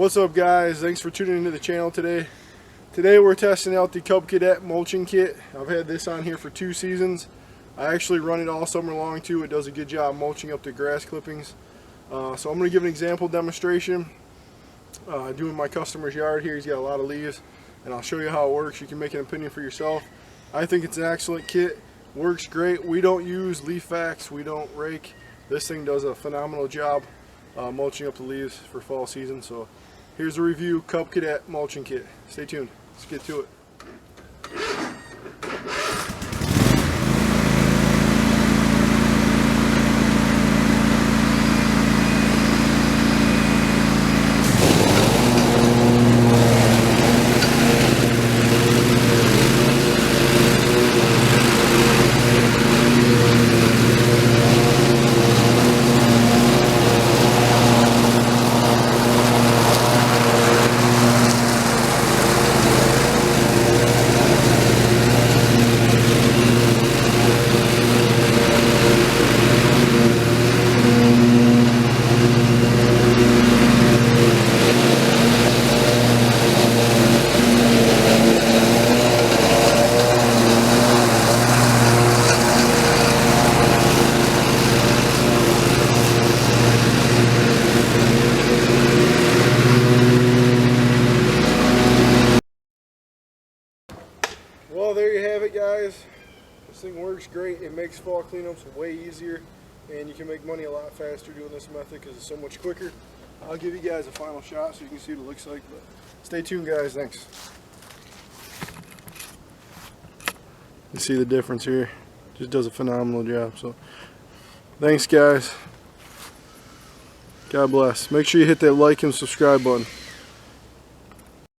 What's up, guys? Thanks for tuning into the channel today. Today we're testing out the Cub Cadet Mulching Kit. I've had this on here for 2 seasons. I actually run it all summer long too. It does a good job mulching up the grass clippings. So I'm going to give an example demonstration doing my customer's yard here. He's got a lot of leaves, and I'll show you how it works. You can make an opinion for yourself. I think it's an excellent kit. Works great. We don't use leaf vacs. We don't rake. This thing does a phenomenal job mulching up the leaves for fall season. So here's a review, Cub Cadet Mulching Kit. Stay tuned. Let's get to it. Well, there you have it, guys. This thing works great. It makes fall cleanups way easier, and you can make money a lot faster doing this method because it's so much quicker. I'll give you guys a final shot so you can see what it looks like, but stay tuned, guys. Thanks. You see the difference here. Just does a phenomenal job. So thanks, guys. God bless. Make sure you hit that like and subscribe button.